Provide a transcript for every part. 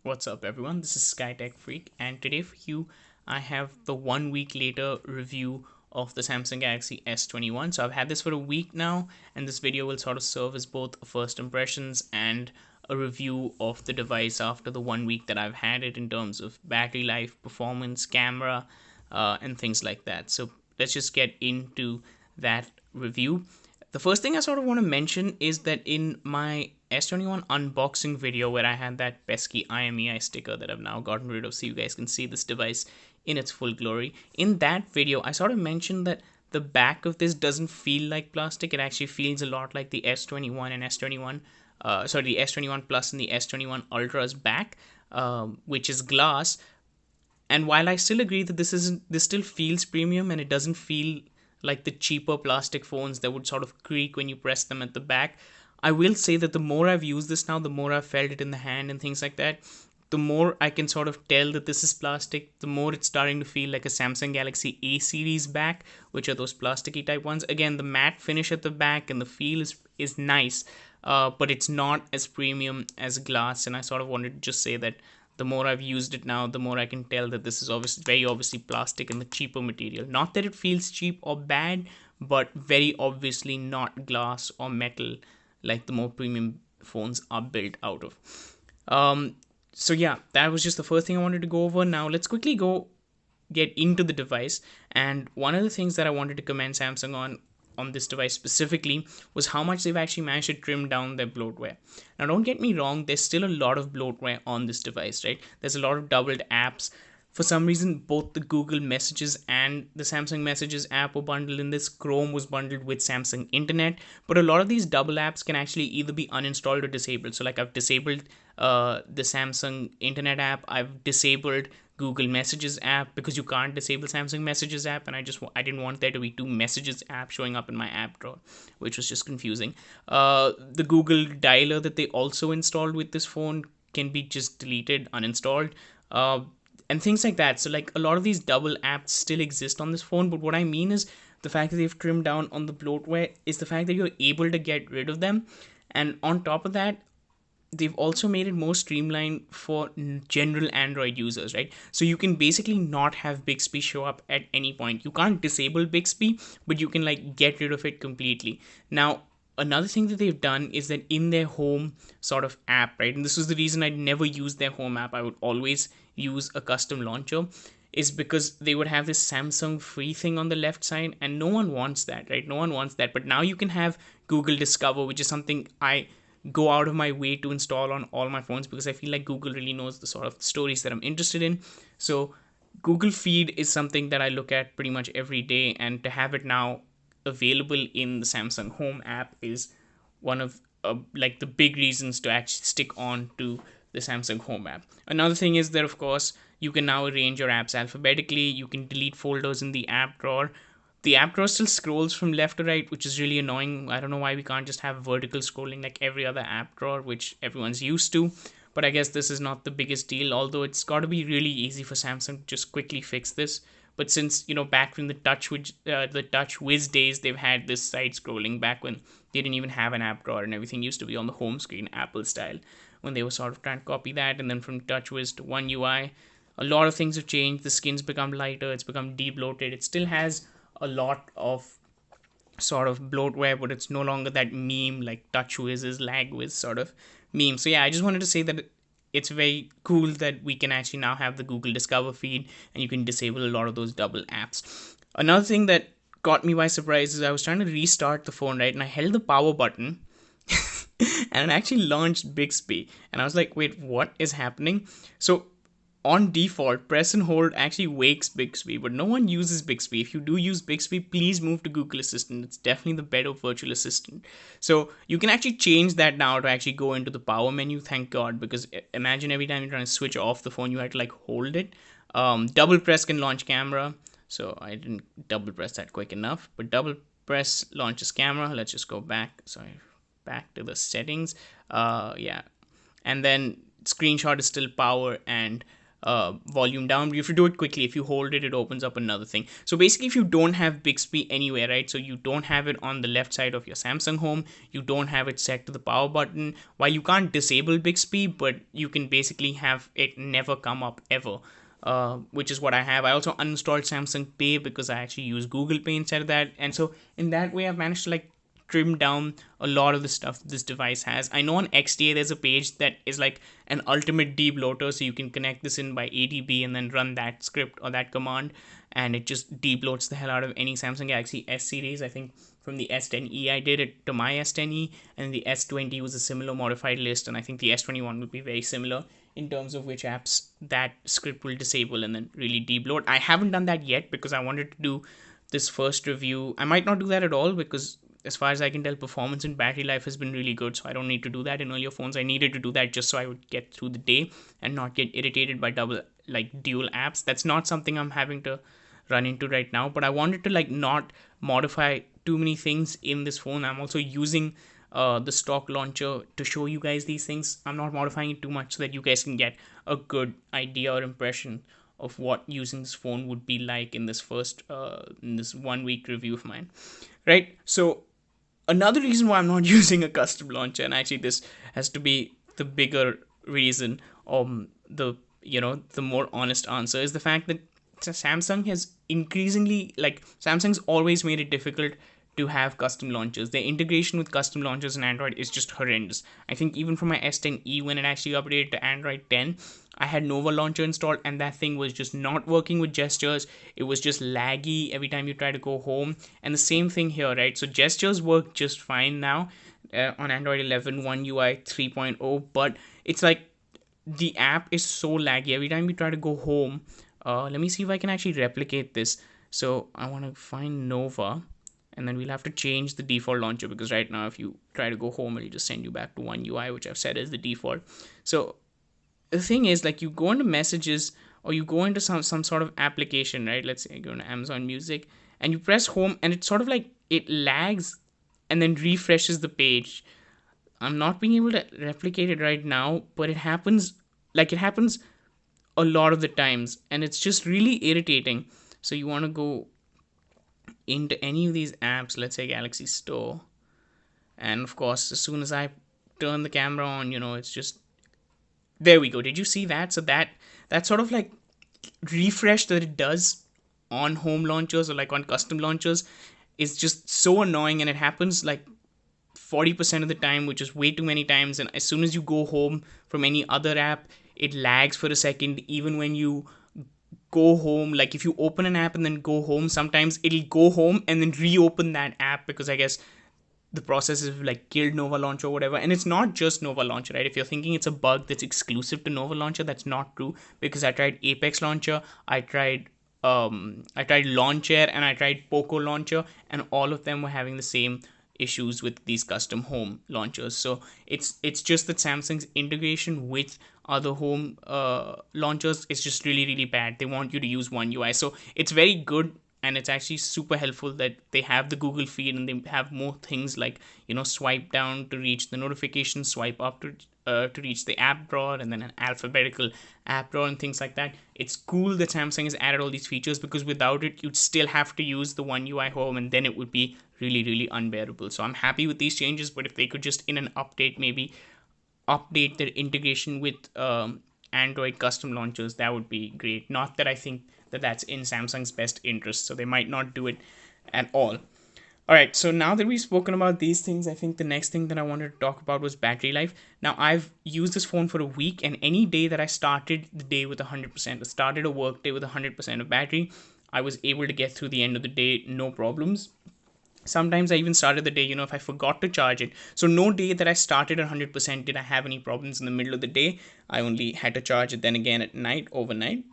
What's up, everyone? This is SkyTech Freak, and today for you, I have the 1 week later review of the Samsung Galaxy S21. So I've had this for a week now, and this video will sort of serve as both a first impressions and a review of the device after the 1 week that I've had it in terms of battery life, performance, camera, and things like that. So let's just get into that review. The first thing I sort of want to mention is that in my S21 unboxing video where I had that pesky IMEI sticker that I've now gotten rid of so you guys can see this device in its full glory. In that video, I sort of mentioned that the back of this doesn't feel like plastic. It actually feels a lot like the S21 and S21, the S21 Plus and the S21 Ultra's back, which is glass. And while I still agree that this still feels premium and it doesn't feel like the cheaper plastic phones that would sort of creak when you press them at the back, I will say that the more I've used this now, the more I've felt it in the hand and things like that, the more I can sort of tell that this is plastic, the more it's starting to feel like a Samsung Galaxy A series back, which are those plasticky type ones. Again, the matte finish at the back and the feel is nice, but it's not as premium as glass. And I sort of wanted to just say that the more I've used it now, the more I can tell that this is very obviously plastic and the cheaper material. Not that it feels cheap or bad, but very obviously not glass or metal like the more premium phones are built out of. So yeah, that was just the first thing I wanted to go over. Now let's quickly go get into the device. And one of the things that I wanted to commend Samsung on this device specifically was how much they've actually managed to trim down their bloatware. Now don't get me wrong, there's still a lot of bloatware on this device, right? There's a lot of doubled apps. For some reason, both the Google Messages and the Samsung Messages app were bundled in this. Chrome was bundled with Samsung Internet, but a lot of these double apps can actually either be uninstalled or disabled. So like I've disabled the Samsung Internet app, I've disabled Google Messages app because you can't disable Samsung Messages app, and I didn't want there to be two Messages apps showing up in my app drawer, which was just confusing. The Google Dialer that they also installed with this phone can be just deleted, uninstalled. And things like that. So like a lot of these double apps still exist on this phone, but what I mean is the fact that they've trimmed down on the bloatware is the fact that you're able to get rid of them. And on top of that, they've also made it more streamlined for general Android users, right? So you can basically not have Bixby show up at any point. You can't disable Bixby, but you can like get rid of it completely. Now, another thing that they've done is that in their home sort of app, right? And this was the reason I never used their home app. I would always use a custom launcher, is because they would have this Samsung free thing on the left side, and no one wants that, right? No one wants that. But now you can have Google Discover, which is something I go out of my way to install on all my phones because I feel like Google really knows the sort of stories that I'm interested in. So Google Feed is something that I look at pretty much every day, and to have it now available in the Samsung Home app is one of like the big reasons to actually stick on to the Samsung Home app. Another thing is that of course you can now arrange your apps alphabetically. You can delete folders in the app drawer. The app drawer still scrolls from left to right, which is really annoying. I don't know why we can't just have vertical scrolling like every other app drawer, which everyone's used to. But I guess this is not the biggest deal, although it's got to be really easy for Samsung to just quickly fix this. But since back from the Touch Wiz days, they've had this side scrolling back when they didn't even have an app drawer and everything used to be on the home screen, Apple style. When they were sort of trying to copy that, and then from Touch Wiz to One UI, a lot of things have changed. The skin's become lighter, it's become de-bloated. It still has a lot of sort of bloatware, but it's no longer that meme like TouchWiz is LagWiz sort of meme. So yeah, I just wanted to say that it's very cool that we can actually now have the Google Discover feed and you can disable a lot of those double apps. Another thing that caught me by surprise is I was trying to restart the phone, right, and I held the power button and it actually launched Bixby, and I was like, wait, what is happening? So on default, press and hold actually wakes Bixby, but no one uses Bixby. If you do use Bixby, please move to Google Assistant. It's definitely the better virtual assistant. So you can actually change that now to actually go into the power menu, thank God, because imagine every time you're trying to switch off the phone, you had to like hold it. Double press can launch camera. So I didn't double press that quick enough, but double press launches camera. Let's just go back. Sorry, back to the settings. Yeah. And then screenshot is still power, and volume down. But if you do it quickly, if you hold it, it opens up another thing. So basically, if you don't have Bixby anywhere, right, so you don't have it on the left side of your Samsung Home, you don't have it set to the power button, while you can't disable Bixby, but you can basically have it never come up ever. Which is what I have. I also uninstalled Samsung Pay because I actually use Google Pay instead of that. And so in that way, I've managed to like trim down a lot of the stuff this device has. I know on XDA there's a page that is like an ultimate debloater, so you can connect this in by ADB and then run that script or that command, and it just debloats the hell out of any Samsung Galaxy S series. I think from the S10e I did it to my S10e, and the S20 was a similar modified list, and I think the S21 would be very similar in terms of which apps that script will disable and then really debloat. I haven't done that yet because I wanted to do this first review. I might not do that at all because as far as I can tell, performance and battery life has been really good, so I don't need to do that in earlier phones. I needed to do that just so I would get through the day and not get irritated by dual apps. That's not something I'm having to run into right now, but I wanted to like not modify too many things in this phone. I'm also using the stock launcher to show you guys these things. I'm not modifying it too much so that you guys can get a good idea or impression of what using this phone would be like in this first in this 1 week review of mine, right? So another reason why I'm not using a custom launcher, and actually this has to be the bigger reason, the more honest answer, is the fact that Samsung has increasingly, like, Samsung's always made it difficult to have custom launchers. Their integration with custom launchers in Android is just horrendous. I think even for my S10e, when it actually updated to Android 10, I had Nova Launcher installed and that thing was just not working with gestures. It was just laggy every time you try to go home. And the same thing here, right? So gestures work just fine now on Android 11 One UI 3.0, but it's like the app is so laggy every time you try to go home. Let me see if I can actually replicate this. So I want to find Nova, and then we'll have to change the default launcher because right now if you try to go home, it'll just send you back to One UI, which I've set as the default. So the thing is, like, you go into messages or you go into some sort of application, right? Let's say I go into Amazon Music and you press home and it's sort of like it lags and then refreshes the page. I'm not being able to replicate it right now, but it happens a lot of the times and it's just really irritating. So you want to go into any of these apps, let's say Galaxy Store, and of course as soon as I turn the camera on, it's just, there we go. Did you see that? So that sort of like refresh that it does on home launchers or like on custom launchers is just so annoying, and it happens like 40% of the time, which is way too many times. And as soon as you go home from any other app, it lags for a second. Even when you go home, like if you open an app and then go home, sometimes it'll go home and then reopen that app because I guess the process is like killed Nova Launcher or whatever. And it's not just Nova Launcher, right? If you're thinking it's a bug that's exclusive to Nova Launcher, that's not true, because I tried Apex Launcher, I tried Launcher, and I tried Poco Launcher, and all of them were having the same issues with these custom home launchers. So it's just that Samsung's integration with other home launchers is just really bad. They want you to use One UI. So it's very good, and it's actually super helpful that they have the Google feed and they have more things like, swipe down to reach the notifications, swipe up to reach the app drawer, and then an alphabetical app drawer and things like that. It's cool that Samsung has added all these features, because without it, you'd still have to use the One UI home, and then it would be really unbearable. So I'm happy with these changes, but if they could just in an update maybe update their integration with Android custom launchers, that would be great. Not that I think that that's in Samsung's best interest, so they might not do it at all. Alright, so now that we've spoken about these things, I think the next thing that I wanted to talk about was battery life. Now, I've used this phone for a week, and any day that I started the day with 100%, I started a work day with 100% of battery, I was able to get through the end of the day, no problems. Sometimes I even started the day, if I forgot to charge it. So no day that I started 100% did I have any problems in the middle of the day. I only had to charge it then again at night, overnight.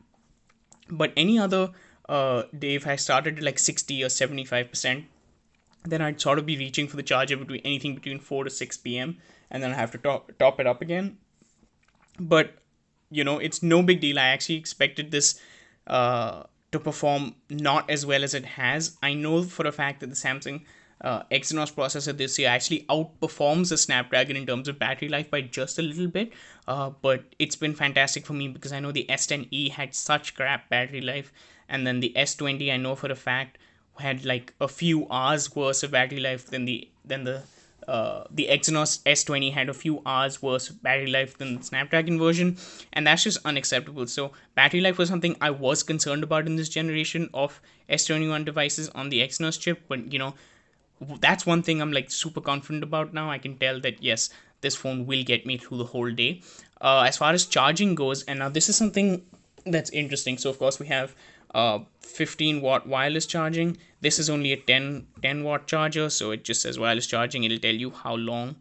But any other day, if I started at like 60 or 75%, then I'd sort of be reaching for the charger anything between 4 to 6 p.m. and then I have to top it up again. But, it's no big deal. I actually expected this to perform not as well as it has. I know for a fact that the Samsung Exynos processor this year actually outperforms the Snapdragon in terms of battery life by just a little bit. But it's been fantastic for me because I know the S10e had such crap battery life, and then the S20 I know for a fact had like a few hours worse of battery life than the Exynos S20 had a few hours worse battery life than the Snapdragon version, and that's just unacceptable. So battery life was something I was concerned about in this generation of S21 devices on the Exynos chip, but that's one thing I'm like super confident about now. I can tell that yes, this phone will get me through the whole day. As far as charging goes, and now this is something that's interesting. So of course we have 15-watt wireless charging. This is only a 10 watt charger, so it just says wireless charging. It'll tell you how long.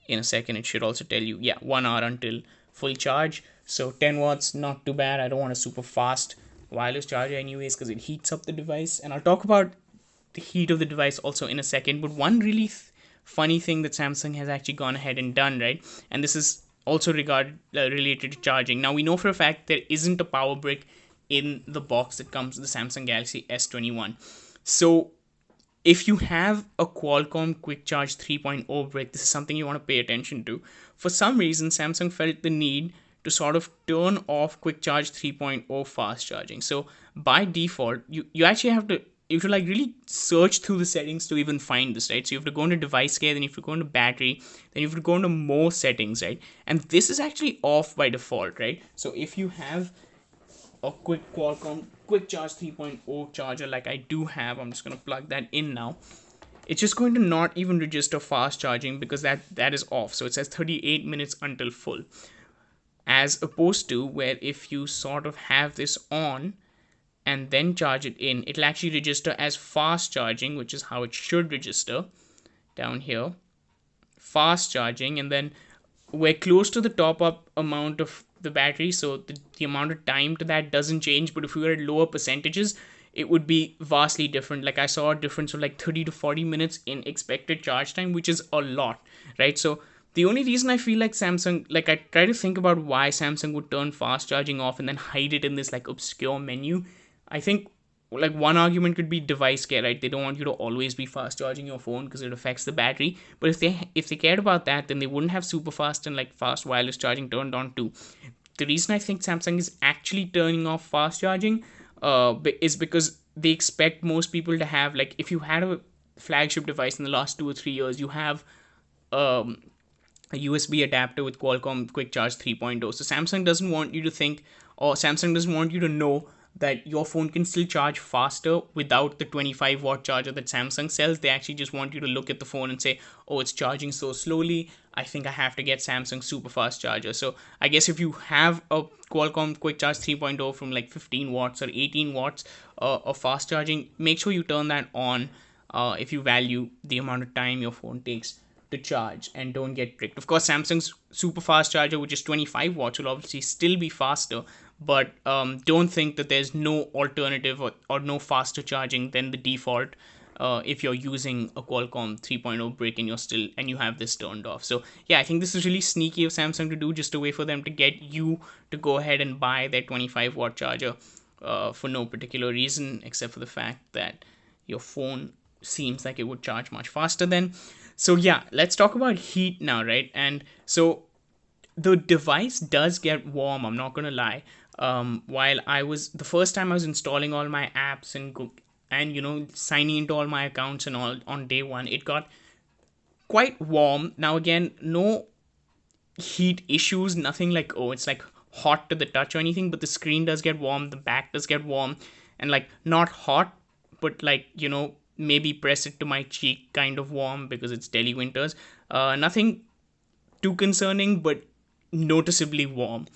In a second, it should also tell you, yeah, 1 hour until full charge. So 10 watts, not too bad. I don't want a super fast wireless charger anyways because it heats up the device, and I'll talk about the heat of the device also in a second. But one really funny thing that Samsung has actually gone ahead and done, right? And this is also related to charging. Now we know for a fact there isn't a power brick in the box that comes with the Samsung Galaxy S21. So if you have a Qualcomm Quick Charge 3.0 brick, this is something you want to pay attention to. For some reason, Samsung felt the need to sort of turn off Quick Charge 3.0 fast charging. So by default, you actually have to like really search through the settings to even find this, right? So you have to go into device care, then you have to go into battery, then you have to go into more settings, right? And this is actually off by default, right? So if you have a Qualcomm Quick Charge 3.0 charger like I do have, I'm just going to plug that in now. It's just going to not even register fast charging because that is off. So it says 38 minutes until full. As opposed to where if you sort of have this on and then charge it in, it'll actually register as fast charging, which is how it should register down here. Fast charging, and then we're close to the top up amount of the battery, so the amount of time to that doesn't change. But if we were at lower percentages, it would be vastly different. Like I saw a difference of like 30 to 40 minutes in expected charge time, which is a lot, right? So the only reason I feel like Samsung, like I try to think about why Samsung would turn fast charging off and then hide it in this like obscure menu. I think like one argument could be device care, right? They don't want you to always be fast charging your phone because it affects the battery. But if they cared about that, then they wouldn't have super fast and like fast wireless charging turned on too. The reason I think Samsung is actually turning off fast charging is because they expect most people to have, like, if you had a flagship device in the last 2 or 3 years, you have a USB adapter with Qualcomm Quick Charge 3.0. So Samsung doesn't want you to think, or Samsung doesn't want you to know that your phone can still charge faster without the 25-watt charger that Samsung sells. They actually just want you to look at the phone and say, oh, it's charging so slowly, I think I have to get Samsung super fast charger. So I guess if you have a Qualcomm Quick Charge 3.0 from like 15 watts or 18 watts of fast charging, make sure you turn that on if you value the amount of time your phone takes to charge, and don't get tricked. Of course, Samsung's super fast charger, which is 25 watts, will obviously still be faster, but don't think that there's no alternative or no faster charging than the default if you're using a Qualcomm 3.0 brick and you have this turned off. So yeah, I think this is really sneaky of Samsung to do, just a way for them to get you to go ahead and buy their 25-watt charger for no particular reason except for the fact that your phone seems like it would charge much faster then. So yeah, let's talk about heat now, right? And so the device does get warm, I'm not gonna lie. While the first time I was installing all my apps and signing into all my accounts and all on day one, it got quite warm. Now again, no heat issues, nothing like, oh, it's like hot to the touch or anything, but the screen does get warm, the back does get warm, and like not hot, but like maybe press it to my cheek kind of warm because it's Delhi winters. Nothing too concerning, but noticeably warm.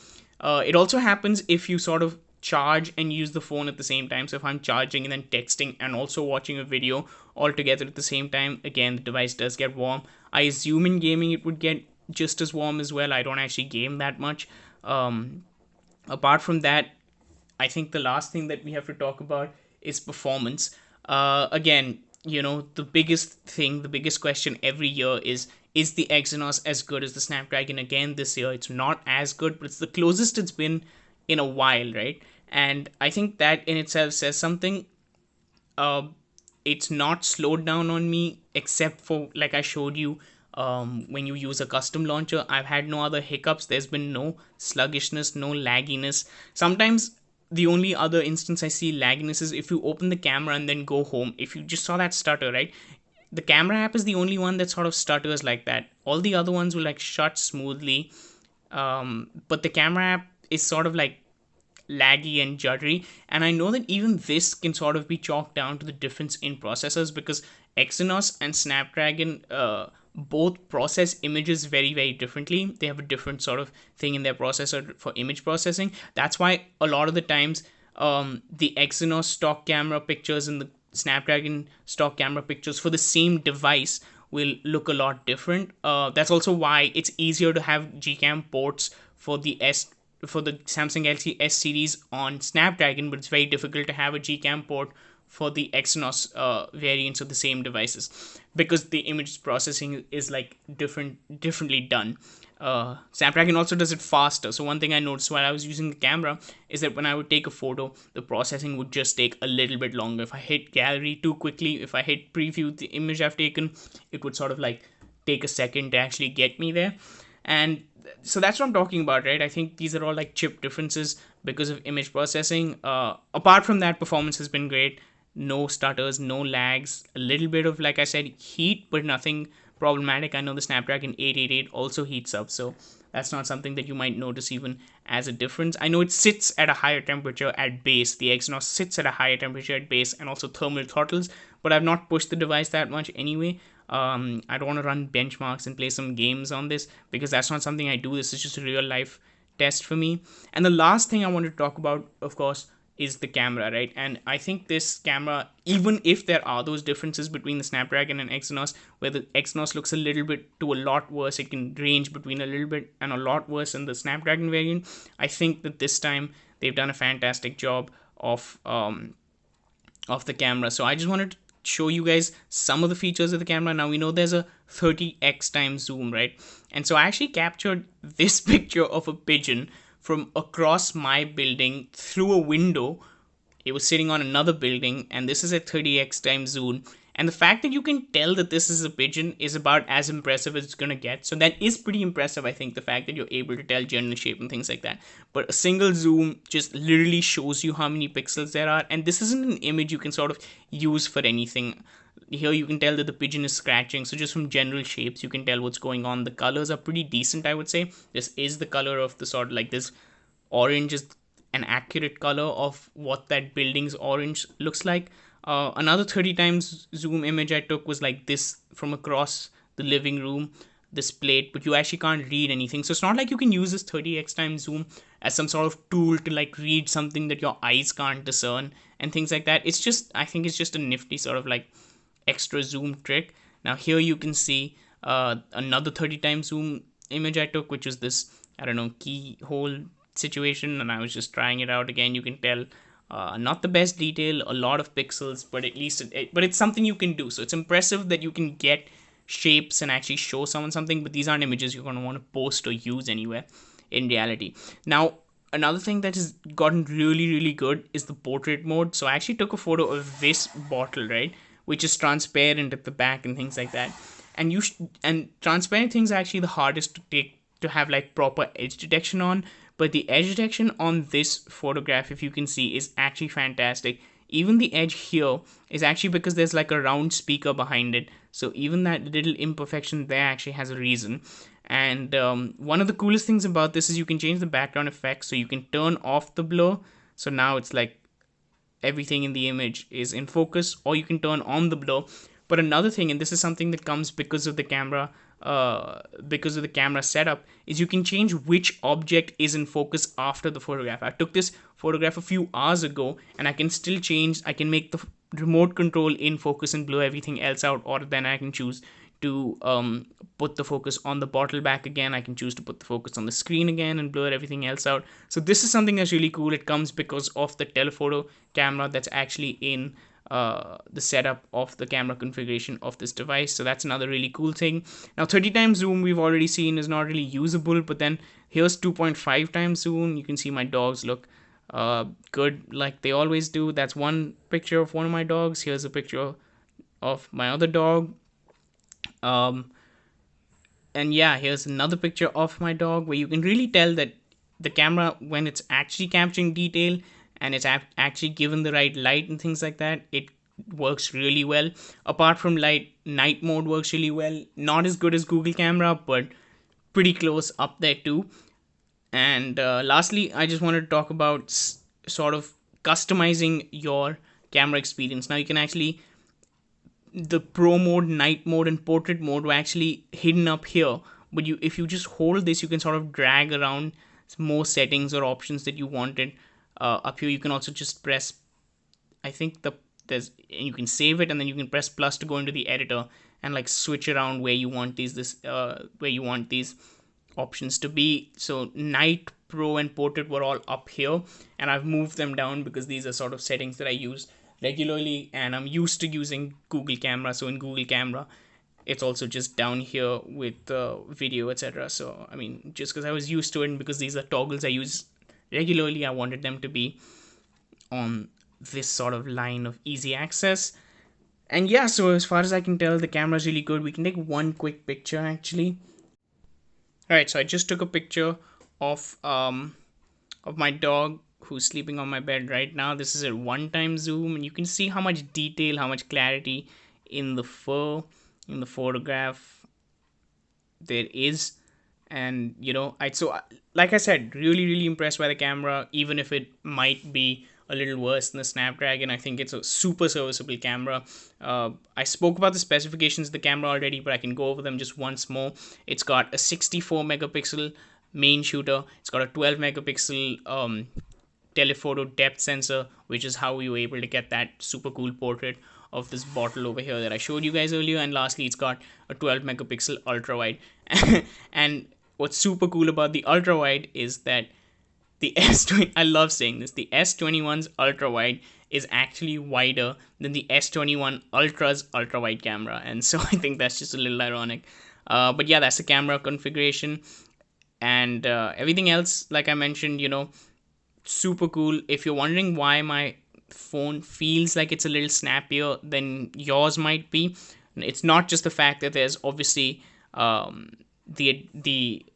It also happens if you sort of charge and use the phone at the same time. So if I'm charging and then texting and also watching a video all together at the same time, again, the device does get warm. I assume in gaming it would get just as warm as well. I don't actually game that much. Apart from that, I think the last thing that we have to talk about is performance. Again, the biggest question every year is the Exynos as good as the Snapdragon? Again, this year it's not as good, but it's the closest it's been in a while, right? And I think that in itself says something. it's not slowed down on me except for, like I showed you, when you use a custom launcher. I've had no other hiccups. There's been no sluggishness, no lagginess. Sometimes the only other instance I see lagginess is if you open the camera and then go home. If you just saw that stutter, right? The camera app is the only one that sort of stutters like that. All the other ones will like shut smoothly. But the camera app is sort of like laggy and juddery. And I know that even this can sort of be chalked down to the difference in processors, because Exynos and Snapdragon both process images very, very differently. They have a different sort of thing in their processor for image processing. That's why a lot of the times the Exynos stock camera pictures and the Snapdragon stock camera pictures for the same device will look a lot different. That's also why it's easier to have Gcam ports for the Samsung Galaxy S series on Snapdragon, but it's very difficult to have a Gcam port for the Exynos variants of the same devices, because the image processing is like differently done. Snapdragon also does it faster. So one thing I noticed while I was using the camera is that when I would take a photo, the processing would just take a little bit longer. If I hit gallery too quickly, if I hit preview the image I've taken, it would sort of like take a second to actually get me there. And so that's what I'm talking about, right? I think these are all like chip differences because of image processing. Apart from that, performance has been great. No stutters, no lags, a little bit of, like I said, heat, but nothing problematic. I know the Snapdragon 888 also heats up, so that's not something that you might notice even as a difference. I know it sits at a higher temperature at base. The Exynos sits at a higher temperature at base and also thermal throttles, but I've not pushed the device that much anyway. I don't want to run benchmarks and play some games on this because that's not something I do. This is just a real life test for me. And the last thing I want to talk about, of course, is the camera, right? And I think this camera, even if there are those differences between the Snapdragon and Exynos, where the Exynos looks a little bit to a lot worse, it can range between a little bit and a lot worse in the Snapdragon variant. I think that this time they've done a fantastic job of the camera. So I just wanted to show you guys some of the features of the camera. Now we know there's a 30x times zoom, right? And so I actually captured this picture of a pigeon from across my building through a window. It was sitting on another building, and this is a 30x times zoom. And the fact that you can tell that this is a pigeon is about as impressive as it's gonna get. So that is pretty impressive, I think, the fact that you're able to tell general shape and things like that. But a single zoom just literally shows you how many pixels there are. And this isn't an image you can sort of use for anything. Here you can tell that the pigeon is scratching, so just from general shapes you can tell what's going on. The colors are pretty decent, I would say. This is the color of the sort of like this orange is an accurate color of what that building's orange looks like. Another 30 times zoom image I took was like this from across the living room, this plate, but you actually can't read anything. So it's not like you can use this 30x times zoom as some sort of tool to like read something that your eyes can't discern and things like that. It's just, I think it's just a nifty sort of like extra zoom trick. Now here you can see another 30 times zoom image I took, which was this, I don't know, keyhole situation, and I was just trying it out again. You can tell not the best detail, a lot of pixels, but at least but it's something you can do. So it's impressive that you can get shapes and actually show someone something, but these aren't images you're going to want to post or use anywhere in reality. Now another thing that has gotten really good is the portrait mode. So I actually took a photo of this bottle, right, which is transparent at the back and things like that. And and transparent things are actually the hardest to take, to have like proper edge detection on. But the edge detection on this photograph, if you can see, is actually fantastic. Even the edge here is actually because there's like a round speaker behind it. So even that little imperfection there actually has a reason. And one of the coolest things about this is you can change the background effect. So you can turn off the blur. So now it's like everything in the image is in focus, or you can turn on the blur. But another thing, and this is something that comes because of the camera setup, is you can change which object is in focus after the photograph. I took this photograph a few hours ago, and I can still change. I can make the remote control in focus and blur everything else out, or then I can choose to put the focus on the bottle back again. I can choose to put the focus on the screen again and blur everything else out. So this is something that's really cool. It comes because of the telephoto camera that's actually in the setup of the camera configuration of this device. So that's another really cool thing. Now 30 times zoom we've already seen is not really usable, but then here's 2.5 times zoom. You can see my dogs look good like they always do. That's one picture of one of my dogs. Here's a picture of my other dog. um and yeah, here's another picture of my dog where you can really tell that the camera, when it's actually capturing detail and it's actually given the right light and things like that, it works really well. Apart from light, night mode works really well. Not as good as Google camera, but pretty close up there too. And lastly, I just wanted to talk about sort of customizing your camera experience. Now you can actually, the pro mode, night mode, and portrait mode were actually hidden up here. But you, if you just hold this, you can sort of drag around more settings or options that you wanted up here. You can also just press, I think there's, you can save it, and then you can press plus to go into the editor and like switch around where you want where you want these options to be. So night, pro, and portrait were all up here, and I've moved them down because these are sort of settings that I use regularly, and I'm used to using Google camera. So in Google camera, it's also just down here with video, etc. So I mean, just because I was used to it and because these are toggles I use regularly, I wanted them to be on this sort of line of easy access. And yeah, so as far as I can tell, the camera's really good. We can take one quick picture actually. All right, so I just took a picture of my dog who's sleeping on my bed right now. This is a one-time zoom, and you can see how much detail, how much clarity in the fur, in the photograph there is. And you know, like I said, really impressed by the camera, even if it might be a little worse than the Snapdragon. I think it's a super serviceable camera. I spoke about the specifications of the camera already, but I can go over them just once more. It's got a 64 megapixel main shooter. It's got a 12 megapixel telephoto depth sensor, which is how we were able to get that super cool portrait of this bottle over here that I showed you guys earlier. And lastly, it's got a 12 megapixel ultra wide. And what's super cool about the ultra wide is that the S20, I love saying this, the S21's ultra wide is actually wider than the S21 Ultra's ultra wide camera. And so I think that's just a little ironic. But yeah, that's the camera configuration. And everything else, like I mentioned, you know, super cool. If you're wondering why my phone feels like it's a little snappier than yours might be, it's not just the fact that there's obviously the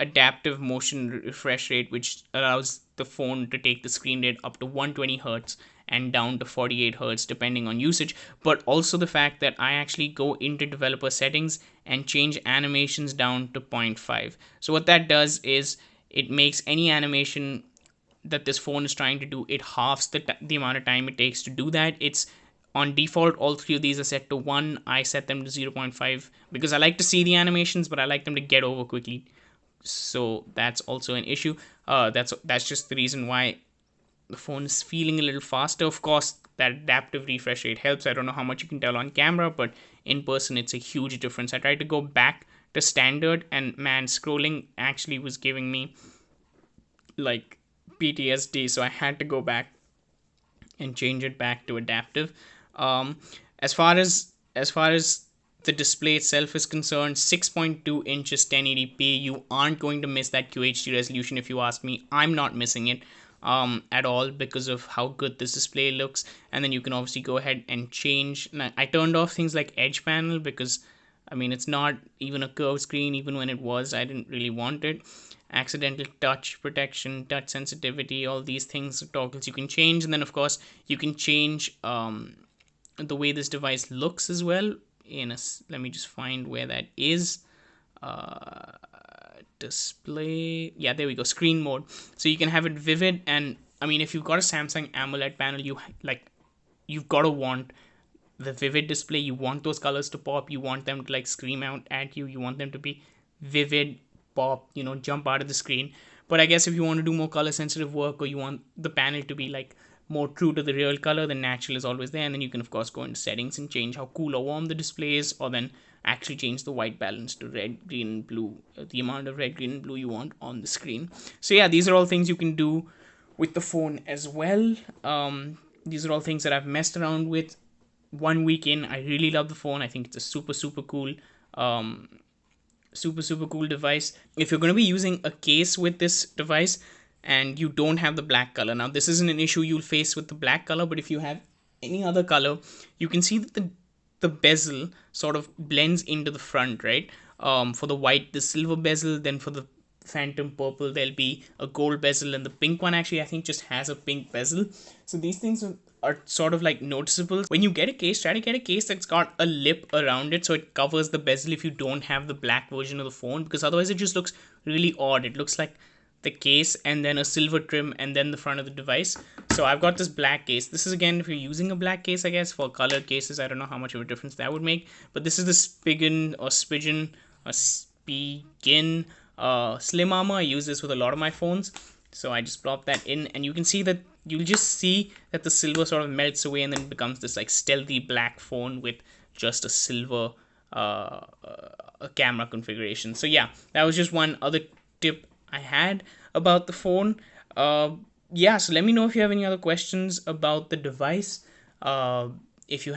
adaptive motion refresh rate, which allows the phone to take the screen rate up to 120 hertz and down to 48 hertz depending on usage, but also the fact that I actually go into developer settings and change animations down to 0.5. So what that does is it makes any animation that this phone is trying to do, it halves the amount of time it takes to do that. It's on default, all three of these are set to 1. I set them to 0.5 because I like to see the animations, but I like them to get over quickly. So that's also an issue. That's just the reason why the phone is feeling a little faster. Of course, that adaptive refresh rate helps. I don't know how much you can tell on camera, but in person, it's a huge difference. I tried to go back to standard, and man, scrolling actually was giving me like PTSD, so I had to go back and change it back to adaptive. Um, as far as the display itself is concerned, 6.2 inches 1080p. You aren't going to miss that QHD resolution if you ask me. I'm not missing it at all because of how good this display looks. And then you can obviously go ahead and change. I turned off things like edge panel because I mean, it's not even a curved screen. Even when it was, I didn't really want it. Accidental touch protection, touch sensitivity, all these things, toggles you can change. And then of course you can change the way this device looks as well. Let me just find where that is. Display, yeah, there we go, screen mode. So you can have it vivid, and I mean, if you've got a Samsung AMOLED panel, you've got to want the vivid display. You want those colors to pop, you want them to like scream out at you, you want them to be vivid, pop, you know, jump out of the screen. But I guess if you want to do more color sensitive work, or you want the panel to be like more true to the real color, then natural is always there. And then you can of course go into settings and change how cool or warm the display is, or then actually change the white balance to red, green, and blue, the amount of red, green, and blue you want on the screen. So yeah, these are all things you can do with the phone as well. These are all things that I've messed around with. 1 week in, I really love the phone. I think it's a super cool super cool device. If you're going to be using a case with this device and you don't have the black color, now this isn't an issue you'll face with the black color, but if you have any other color, you can see that the bezel sort of blends into the front, right? For the white, the silver bezel, then for the phantom purple there'll be a gold bezel, and the pink one actually I think just has a pink bezel. So these things are sort of like noticeable. When you get a case, try to get a case that's got a lip around it so it covers the bezel if you don't have the black version of the phone, because otherwise it just looks really odd. It looks like the case and then a silver trim and then the front of the device. So I've got this black case. This is, again, if you're using a black case, I guess. For colored cases, I don't know how much of a difference that would make, but this is the Spigen or Spigen Slim Armor. I use this with a lot of my phones, so I just plop that in, and you can see that you'll just see that the silver sort of melts away and then becomes this like stealthy black phone with just a silver a camera configuration. So yeah, that was just one other tip I had about the phone. Yeah, so let me know if you have any other questions about the device. If you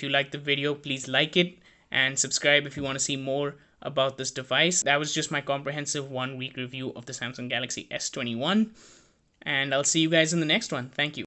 like the video, please like it and subscribe if you want to see more about this device. That was just my comprehensive 1 week review of the Samsung Galaxy S21, and I'll see you guys in the next one. Thank you.